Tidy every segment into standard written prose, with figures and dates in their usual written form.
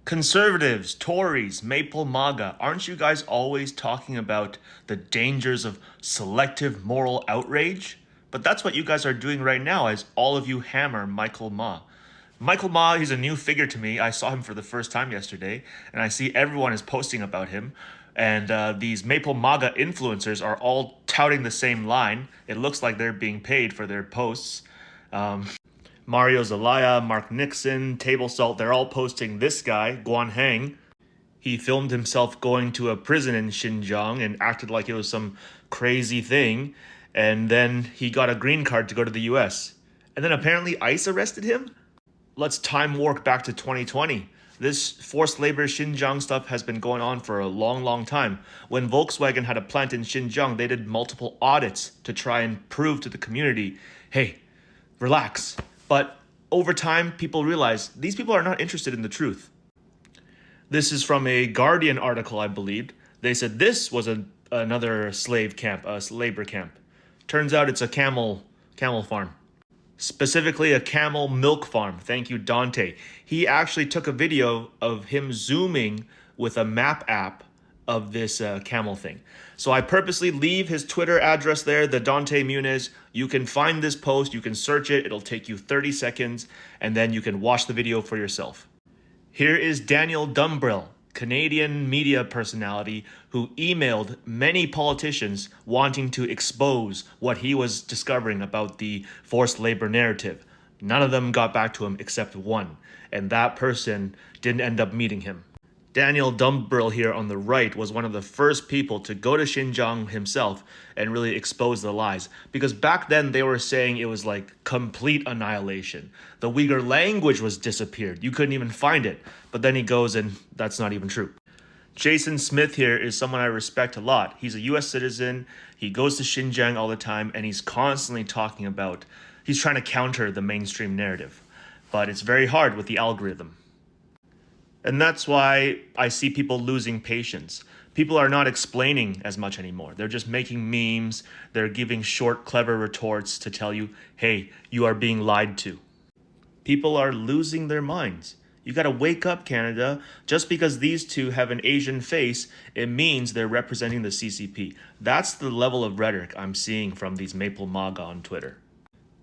Conservatives, Tories, MapleMaga, aren't you guys always talking about the dangers of selective moral outrage? But that's what you guys are doing right now as all of you hammer Michael Ma. Michael Ma, he's a new figure to me. I saw him for the first time yesterday, and I see everyone is posting about him. And these Maple MAGA influencers are all touting the same line. It looks like they're being paid for their posts. Mario Zelaya, Mark Nixon, Table Salt, they're all posting this guy, Guan Hang. He filmed himself going to a prison in Xinjiang and acted like it was some crazy thing. And then he got a green card to go to the US. And then apparently ICE arrested him? Let's time warp back to 2020. This forced labor Xinjiang stuff has been going on for a long, long time. When Volkswagen had a plant in Xinjiang, they did multiple audits to try and prove to the community, hey, relax. But over time, people realized these people are not interested in the truth. This is from a Guardian article, I believed. They said this was another slave camp, a labor camp. Turns out it's a camel farm. Specifically a camel milk farm. Thank you, Dante. He actually took a video of him zooming with a map app of this camel thing. So I purposely leave his Twitter address there, the Dante Muniz. You can find this post, you can search it, it'll take you 30 seconds, and then you can watch the video for yourself. Here is Daniel Dumbrill, Canadian media personality who emailed many politicians wanting to expose what he was discovering about the forced labor narrative. None of them got back to him except one, and that person didn't end up meeting him. Daniel Dumbrill here on the right was one of the first people to go to Xinjiang himself and really expose the lies. Because back then they were saying it was like complete annihilation. The Uyghur language was disappeared. You couldn't even find it. But then he goes and that's not even true. Jason Smith here is someone I respect a lot. He's a US citizen. He goes to Xinjiang all the time and he's constantly talking about, he's trying to counter the mainstream narrative. But it's very hard with the algorithm. And that's why I see people losing patience. People are not explaining as much anymore. They're just making memes. They're giving short, clever retorts to tell you, hey, you are being lied to. People are losing their minds. You gotta wake up, Canada. Just because these two have an Asian face, it means they're representing the CCP. That's the level of rhetoric I'm seeing from these Maple MAGA on Twitter.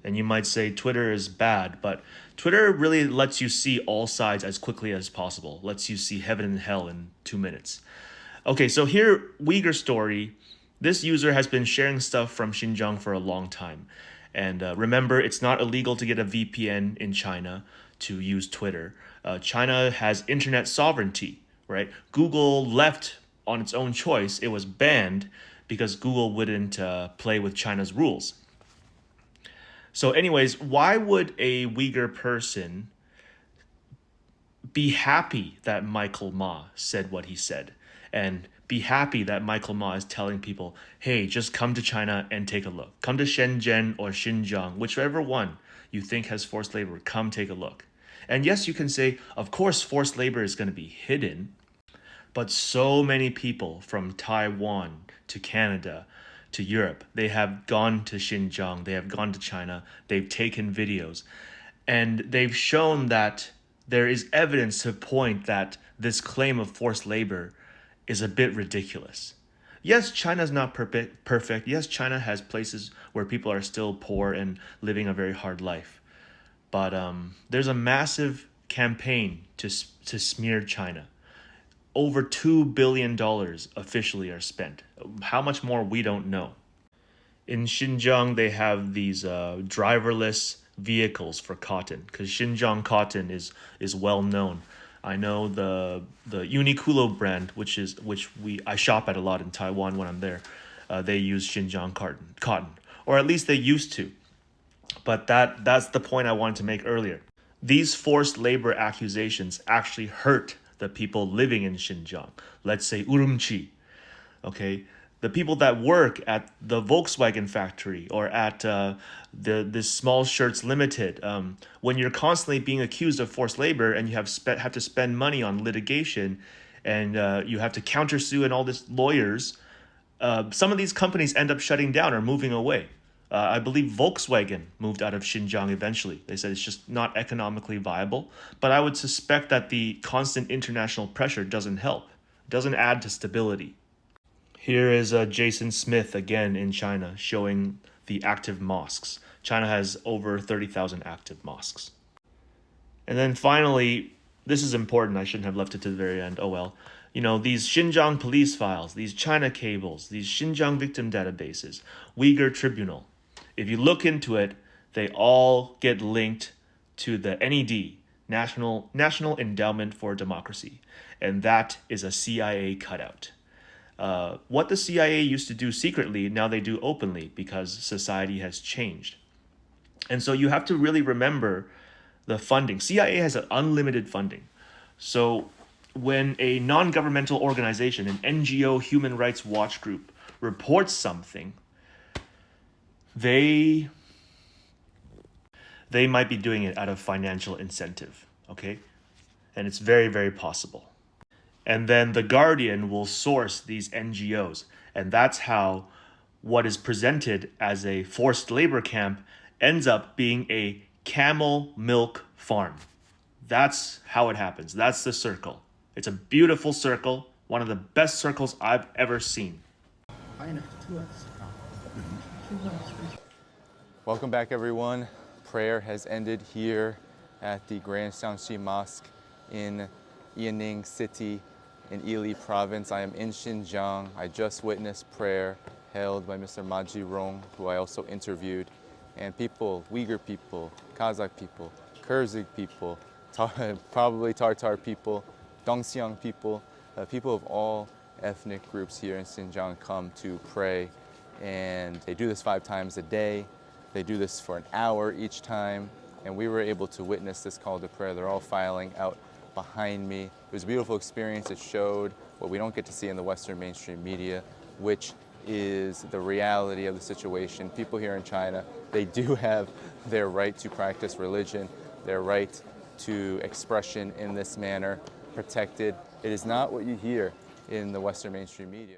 And you might say Twitter is bad, but Twitter really lets you see all sides as quickly as possible. Lets you see heaven and hell in 2 minutes. Okay, so here, Uyghur story. This user has been sharing stuff from Xinjiang for a long time. And remember, it's not illegal to get a VPN in China to use Twitter. China has internet sovereignty, right? Google left on its own choice. It was banned because Google wouldn't play with China's rules. So anyways, why would a Uyghur person be happy that Michael Ma said what he said? And be happy that Michael Ma is telling people, hey, just come to China and take a look. Come to Shenzhen or Xinjiang, whichever one you think has forced labor, come take a look. And yes, you can say, of course, forced labor is going to be hidden. But so many people from Taiwan to Canada to Europe, they have gone to Xinjiang, they have gone to China, they've taken videos, and they've shown that there is evidence to point that this claim of forced labor is a bit ridiculous. Yes, China's not perfect. Yes, China has places where people are still poor and living a very hard life. But there's a massive campaign to smear China. Over $2 billion officially are spent. How much more, we don't know. In Xinjiang, they have these driverless vehicles for cotton, because Xinjiang cotton is well known. I know the Uniqlo brand, which I shop at a lot in Taiwan when I'm there. They use Xinjiang cotton, or at least they used to. But that's the point I wanted to make earlier. These forced labor accusations actually hurt the people living in Xinjiang. Let's say Urumqi, okay? The people that work at the Volkswagen factory or at this Small Shirts Limited. When you're constantly being accused of forced labor and you have to spend money on litigation and you have to countersue and all this lawyers, some of these companies end up shutting down or moving away. I believe Volkswagen moved out of Xinjiang eventually. They said it's just not economically viable. But I would suspect that the constant international pressure doesn't help, doesn't add to stability. Here is Jason Smith again in China showing the active mosques. China has over 30,000 active mosques. And then finally, this is important. I shouldn't have left it to the very end. Oh well. You know, these Xinjiang police files, these China cables, these Xinjiang victim databases, Uyghur Tribunal. If you look into it, they all get linked to the NED, National Endowment for Democracy. And that is a CIA cutout. What the CIA used to do secretly, now they do openly because society has changed. And so you have to really remember the funding. CIA has an unlimited funding. So when a non-governmental organization, an NGO human rights watch group, reports something, they might be doing it out of financial incentive, okay? And it's very, very possible. And then the Guardian will source these NGOs. And that's how what is presented as a forced labor camp ends up being a camel milk farm. That's how it happens. That's the circle. It's a beautiful circle, one of the best circles I've ever seen. Welcome back, everyone. Prayer has ended here at the Grand Xiangxi Mosque in Yanning City in Ili Province. I am in Xinjiang. I just witnessed prayer held by Mr. Ma Jirong, who I also interviewed. And people, Uyghur people, Kazakh people, Kyrgyz people, probably Tartar people, Dongxiang people, people of all ethnic groups here in Xinjiang come to pray. And they do this 5 times a day. They do this for an hour each time. And we were able to witness this call to prayer. They're all filing out behind me. It was a beautiful experience. It showed what we don't get to see in the Western mainstream media, which is the reality of the situation. People here in China, they do have their right to practice religion, their right to expression in this manner protected. It is not what you hear in the Western mainstream media.